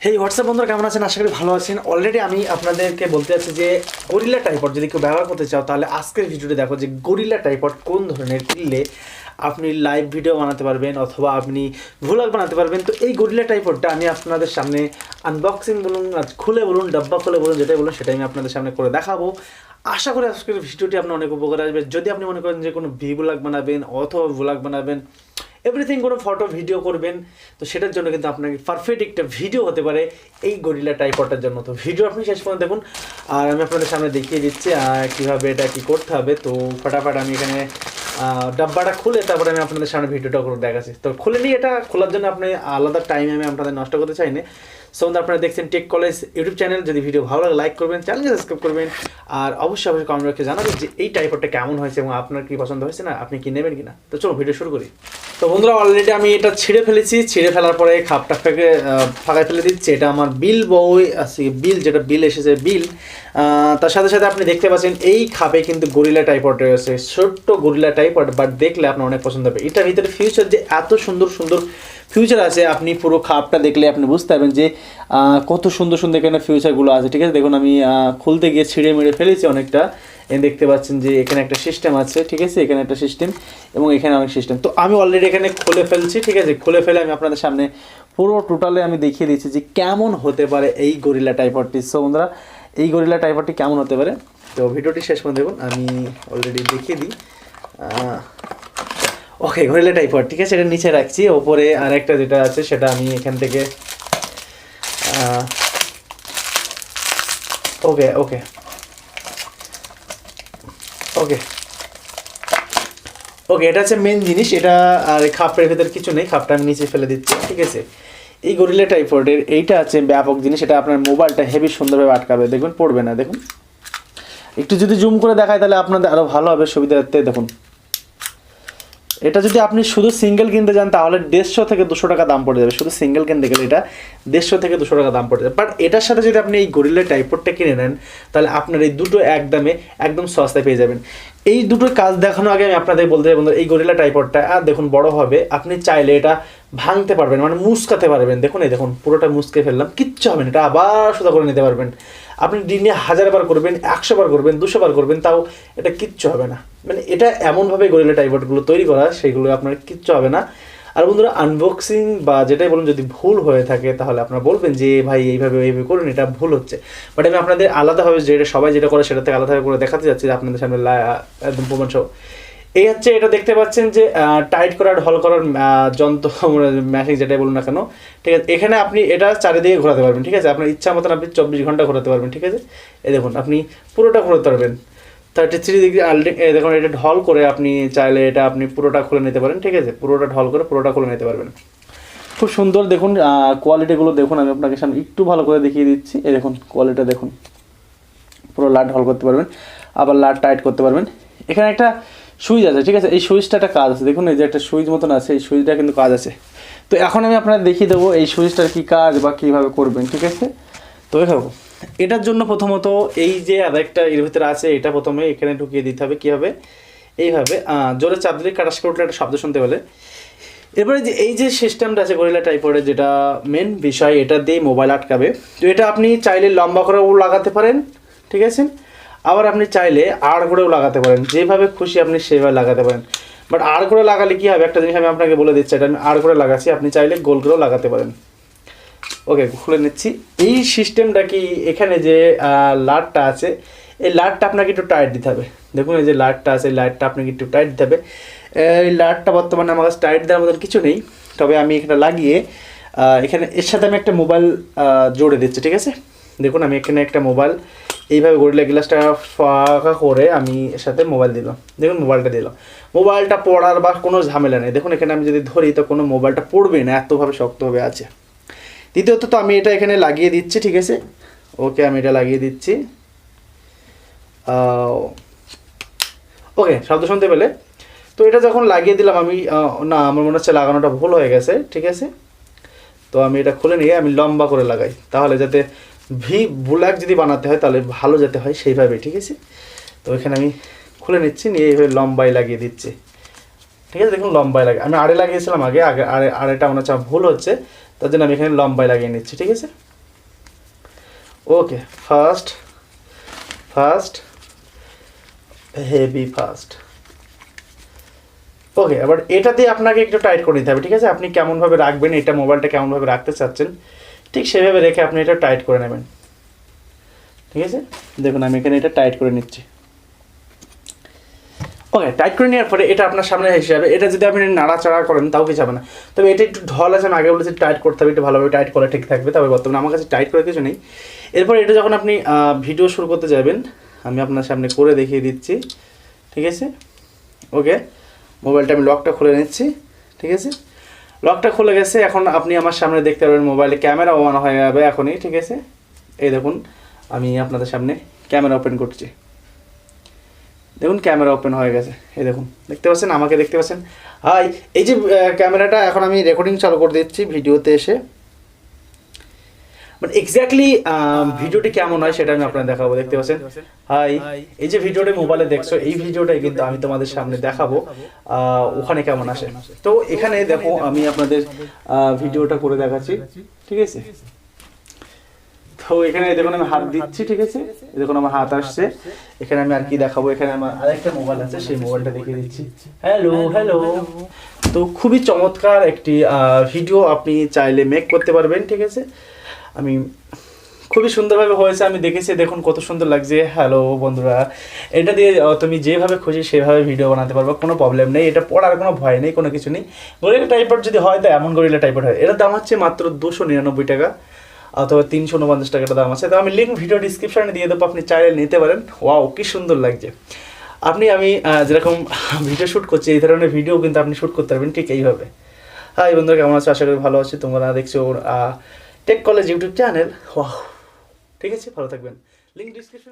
হেই WhatsApp বন্ধুরা, কেমন আছেন? আশা করি ভালো আছেন। অলরেডি আমি আপনাদেরকে বলতে চাচ্ছি যে গরিলা টাইপড যদি কেউ ব্যবহার করতে চাও তাহলে আজকের ভিডিওটি দেখো যে গরিলা টাইপড কোন ধরনের কিনলে আপনি লাইভ ভিডিও বানাতে পারবেন অথবা আপনি ভ্লগ বানাতে পারবেন। তো এই গরিলা টাইপডটা আমি আপনাদের সামনে আনবক্সিং বলুন, খুলে বলুন, ডাব্বা খুলে বলুন, যেটাই বলুন সেটাই আমি আপনাদের সামনে করে দেখাবো। আশা করি আজকের ভিডিওটি আপনার অনেক উপকার আসবে। যদি আপনি মনে করেন যে কোনো ভ্লগ বানাবেন অথবা ভ্লগ বানাবেন, এভরিথিং কোনো ফটো ভিডিও করবেন, তো সেটার জন্য কিন্তু আপনাকে পারফেক্ট একটা ভিডিও হতে পারে এই গরিলা টাইপডটার জন্য। তো ভিডিও আপনি শেষ পর্যন্ত দেখুন আর আমি আপনাদের সামনে দেখিয়ে দিচ্ছি কীভাবে এটা কী করতে হবে। তো ফটাফট আমি এখানে ডাব্বাটা খুলে তারপরে আমি আপনাদের সামনে ভিডিওটা করে দেখাচ্ছি। তো খুলে নিয়ে এটা খোলার জন্য আপনি আলাদা টাইম আমি আপনাদের নষ্ট করতে চাই না। সো আপনারা দেখছেন টেক কলেজ ইউটিউব চ্যানেল। যদি ভিডিও ভালো লাগে লাইক করবেন, চ্যানেলকে সাবস্ক্রাইব করবেন আর অবশ্যই কমেন্ট বক্সে জানাবেন যে এই টাইপডটা কেমন হয়েছে এবং আপনার কি পছন্দ হয়েছে না, আপনি কি নেবেন কিনা। তো চলো ভিডিও শুরু করি। তো বন্ধুরা, অলরেডি আমি এটা ছিঁড়ে ফেলেছি। ছিঁড়ে ফেলার পরে খাপটা ফাঁকায় ফেলে দিচ্ছি। এটা আমার বিল বই আছে, বিল যেটা বিল এসেছে বিল। তার সাথে সাথে আপনি দেখতে পাচ্ছেন এই খাপে কিন্তু গরিলা টাইপড রয়েছে, ছোট্ট গরিলা টাইপড, বাট দেখলে আপনার অনেক পছন্দ হবে। এটার ভিতরে ফিউচার যে এত সুন্দর সুন্দর ফিউচার আছে, আপনি পুরো খাপটা দেখলে আপনি বুঝতে পারবেন যে কত সুন্দর সুন্দর এখানে ফিউচারগুলো আছে। ঠিক আছে, দেখুন আমি খুলতে গিয়ে ছিঁড়ে মেরে ফেলেছি অনেকটা। দেখতে পাচ্ছেন যে এখানে একটা সিস্টেম আছে, ঠিক আছে, এখানে একটা সিস্টেম এবং এখানে অনেক সিস্টেম। তো আমি অলরেডি এখানে খুলে ফেলছি, ঠিক আছে। খুলে ফেলে আমি আপনাদের সামনে পুরো টোটালে আমি দেখিয়ে দিচ্ছি যে কেমন হতে পারে এই গরিলা টাইপডটি। সো বন্ধুরা, এই গরিলা টাইপডটি কেমন হতে পারে, তো ভিডিওটি শেষ পর্যন্ত দেখুন। আমি অলরেডি দেখিয়ে দিই। ওকে, গরিলা টাইপড, ঠিক আছে, এটা নিচে রাখছি। ওপরে আর একটা যেটা আছে সেটা আমি এখান থেকে ওকে ওকে ওকে ওকে এটা হচ্ছে মেন জিনিস। এটা আর খাপের ভেতর কিছু নেই, খাপটা আমি নিচে ফেলে দিচ্ছি, ঠিক আছে। এই গরিলা টাইপডের এইটা আছে ব্যাপক জিনিস। এটা আপনার মোবাইলটা হেভি সুন্দরভাবে আটকাবে, দেখুন পড়বে না। দেখুন একটু যদি জুম করে দেখায় তাহলে আপনাদের আরও ভালো হবে সুবিধার্থে। দেখুন এটা যদি আপনি শুধু সিঙ্গেল কিনতে যান তাহলে 150 থেকে 200 টাকা দাম পড়ে যাবে। শুধু সিঙ্গেল কিনতে গেলে এটা 150 থেকে 200 টাকা দাম পড়ে যাবে। বাট এটার সাথে যদি আপনি এই গরিলা টাইপডটা কিনে নেন তাহলে আপনার এই দুটো একদমে একদম সস্তায় পেয়ে যাবেন। এই দুটোর কাজ দেখানোর আগে আমি আপনাদের বলতে চাই বন্ধুরা, এই গরিলা টাইপডটা আর দেখুন বড় হবে, আপনি চাইলে এটা ভাঙতে পারবেন, মানে মুচকাতে পারবেন। দেখুন এই দেখুন পুরোটা মুচকে ফেললাম, কিচ্ছু হবে না। এটা আবার সোজা করে নিতে পারবেন। আপনি দিনে 1000 বার করবেন, 100 বার করবেন, 200 বার করবেন, তাও এটা কিচ্ছু হবে না। মানে এটা এমনভাবে গরিলা টাইপডগুলো তৈরি করা, সেগুলো আপনার কিচ্ছু হবে না। আর বন্ধুরা, আনবক্সিং বা যেটাই বলুন যদি ভুল হয়ে থাকে তাহলে আপনারা বলবেন যে ভাই এইভাবে করুন, এটা ভুল হচ্ছে। বাট আমি আপনাদের আলাদাভাবে যেটা সবাই যেটা করে সেটা থেকে আলাদাভাবে করে দেখাতে যাচ্ছি আপনাদের সামনে একদম প্রমাণ সহ। এই হচ্ছে, এটা দেখতে পাচ্ছেন যে টাইট করার ঢল করার যন্ত্র মেশিন যেটাই বলুন না কেন, ঠিক আছে। এখানে আপনি এটা চারিদিকে ঘোরাতে পারবেন, ঠিক আছে। আপনার ইচ্ছা মতন আপনি 24 ঘন্টা ঘোরাতে পারবেন, ঠিক আছে। এই দেখুন আপনি পুরোটা ঘোরাতে পারবেন 33 ডিগ্রি দেখুন। এটা ঢল করে আপনি চাইলে এটা আপনি পুরোটা খুলে নিতে পারেন, ঠিক আছে। পুরোটা ঢল করে পুরোটা খুলে নিতে পারবেন। খুব সুন্দর দেখুন কোয়ালিটিগুলো দেখুন। আমি আপনাকে সামনে একটু ভালো করে দেখিয়ে দিচ্ছি। এই দেখুন কোয়ালিটি দেখুন, পুরো লাট ঢল করতে পারবেন, আবার লাট টাইট করতে পারবেন। এখানে একটা সুইচ আছে, ঠিক আছে। এই সুইচটা একটা কাজ আছে, দেখুন এই যে একটা সুইচ মতন আছে, এই সুইচটা কিন্তু কাজ আছে। তো এখন আমি আপনাদের দেখিয়ে দেবো এই সুইচটার কী কাজ বা কীভাবে করবেন, ঠিক আছে। তো দেখো এটার জন্য প্রথমত এই যে আরেকটা এর ভিতরে আছে, এটা প্রথমে এখানে ঢুকিয়ে দিতে হবে। কী হবে, এইভাবে জোরে চাপ দিলে কাটাস করে উঠলে একটা শব্দ শুনতে পেলে। এরপরে যে এই যে সিস্টেমটা আছে গরিলা টাইপডের, যেটা মেন বিষয়, এটা দিয়ে মোবাইল আটকাবে। তো এটা আপনি চাইলে লম্বা করেও লাগাতে পারেন, ঠিক আছে। আবার আপনি চাইলে আড় করেও লাগাতে পারেন, যেভাবে খুশি আপনি সেভাবে লাগাতে পারেন। বাট আড় করে লাগালে কী হবে, একটা জিনিস আমি আপনাকে বলে দিচ্ছি, এটা আমি আড় করে লাগাচ্ছি, আপনি চাইলে গোল করেও লাগাতে পারেন। ওকে, খুলে নিচ্ছি। এই সিস্টেমটা কি, এখানে যে লাটটা আছে এই লাটটা আপনাকে একটু টাইট দিতে হবে। দেখুন এই যে লাটটা আছে, লাইটটা আপনাকে একটু টাইট দিতে হবে। এই লাটটা বর্তমানে আমার কাছে টাইট দেওয়ার মতন কিছু নেই, তবে আমি এখানে লাগিয়ে এখানে এর সাথে আমি একটা মোবাইল জোড়ে দিচ্ছি, ঠিক আছে। দেখুন আমি এখানে একটা মোবাইল এইভাবে গরিলা গ্লাসটা ফাঁকা করে আমি এর সাথে মোবাইল দিলাম। দেখুন মোবাইলটা দিলাম, মোবাইলটা পড়ার বা কোনো ঝামেলা নেই। দেখুন এখানে আমি যদি ধরি তো কোনো মোবাইলটা পড়বে না, এতভাবে শক্তভাবে আছে। দ্বিতীয়ত তো আমি এটা এখানে লাগিয়ে দিচ্ছি, ঠিক আছে। ওকে, আমি এটা লাগিয়ে দিচ্ছি। ওকে, শব্দ শুনতে পেলে। তো এটা যখন লাগিয়ে দিলাম আমি, না আমার মনে হচ্ছে লাগানোটা ভুল হয়ে গেছে, ঠিক আছে। তো আমি এটা খুলে নিয়ে আমি লম্বা করে লাগাই, তাহলে যাতে ব্ল্যাক যদি বানাতে হয় তাহলে ভালো যাতে হয় সেইভাবে, ঠিক আছে। তো এখানে আমি খুলে নিচ্ছি, নিয়ে এইভাবে লম্বাই লাগিয়ে দিচ্ছি, ঠিক আছে। দেখুন লম্বাই লাগে, আমি আড়ে লাগিয়েছিলাম আগে আড়েটা মনে হচ্ছে ভুল হচ্ছে, তার জন্য আমি এখানে লম্বাই লাগিয়ে নিচ্ছি, ঠিক আছে। ওকে, ফার্স্ট ফার্স্ট হেভি ফার্স্ট। ওকে, এবার এটা দিয়ে আপনাকে একটু টাইট করে নিতে হবে, ঠিক আছে? আপনি কেমনভাবে রাখবেন, এটা মোবাইলটা কেমনভাবে রাখতে চাচ্ছেন ঠিক সেভাবে রেখে আপনি এটা টাইট করে নেবেন, ঠিক আছে? দেখুন আমি এখানে এটা টাইট করে নিচ্ছি। ওকে, টাইট করে নেওয়ার পরে এটা আপনার সামনে হিসাবে, এটা যদি আপনি নাড়াচাড়া করেন তাও কিছু হবে না, তবে এটা একটু ঢল আছে, আমি আগে বলেছি টাইট করতে হবে, একটু ভালোভাবে টাইট করে ঠিক থাকবে। তবে বর্তমানে আমার কাছে টাইট করে কিছু নেই। এরপর এটা যখন আপনি ভিডিও শুরু করতে যাবেন, আমি আপনার সামনে করে দেখিয়ে দিচ্ছি, ঠিক আছে? ওকে, মোবাইলটা আমি লকটা খুলে নিচ্ছি, ঠিক আছে? লকটা খুলে গেছে। এখন আপনি আমার সামনে দেখতে পারবেন মোবাইলে ক্যামেরা অন হয়ে যাবে এখনই, ঠিক আছে? এই দেখুন আমি আপনাদের সামনে ক্যামেরা ওপেন করছি, দেখুন ক্যামেরা ওপেন হয়ে গেছে। এই দেখুন দেখতে পাচ্ছেন, আমাকে দেখতে পাচ্ছেন। হাই, এই যে ক্যামেরাটা, এখন আমি রেকর্ডিং চালু করে দিচ্ছি ভিডিওতে এসে, মানে এক্স্যাক্টলি ভিডিওটি কেমন হয় সেটা আমি আপনাদের দেখাবো। দেখতে পাচ্ছেন, হাই, এই যে ভিডিওটি মোবাইলে দেখছো, এই ভিডিওটাই কিন্তু আমি তোমাদের সামনে দেখাবো ওখানে কেমন আসে। তো এখানে দেখো আমি আপনাদের ভিডিওটা করে দেখাচ্ছি, ঠিক আছে? তো এখানে দেখুন আমি হাত দিচ্ছি, ঠিক আছে? দেখুন আমার হাত আসছে। এখানে আমি আর কি দেখাবো, এখানে আমার আরেকটা মোবাইল আছে, সেই মোবাইলটা দেখিয়ে দিচ্ছি। Hello hello. তো খুবই চমৎকার একটি ভিডিও আপনি চাইলে মেক করতে পারবেন, ঠিক আছে? আমি খুবই সুন্দরভাবে হয়েছে, আমি দেখেছি, দেখুন কত সুন্দর লাগছে। হ্যালো বন্ধুরা, এটা দিয়ে তুমি যেভাবে খুশি সেভাবে ভিডিও বানাতে পারবে, কোনো প্রবলেম নেই, এটা পড়ার কোনো ভয় নেই, কোনো কিছু নেই। গরিলা টাইপের যদি হয় তো এমন গরিলা টাইপের হয়। এটার দাম হচ্ছে মাত্র 299 টাকা অথবা 349 টাকাটা দাম আছে। তো আমি লিঙ্ক ভিডিও ডিসক্রিপশনে দিয়ে দেবো, আপনি চাইলে নিতে পারেন। ওয়াও, কি সুন্দর লাগছে। আমি যেরকম ভিডিও শ্যুট করছি, এই ধরনের ভিডিও কিন্তু আপনি শ্যুট করতে পারবেন ঠিক এইভাবে। হাই বন্ধুরা, কেমন আছো? আশা করি ভালো আছি। তোমরা দেখছো tech college YouTube channel. Wow, ঠিক আছে, ভালো থাকবেন। Link description.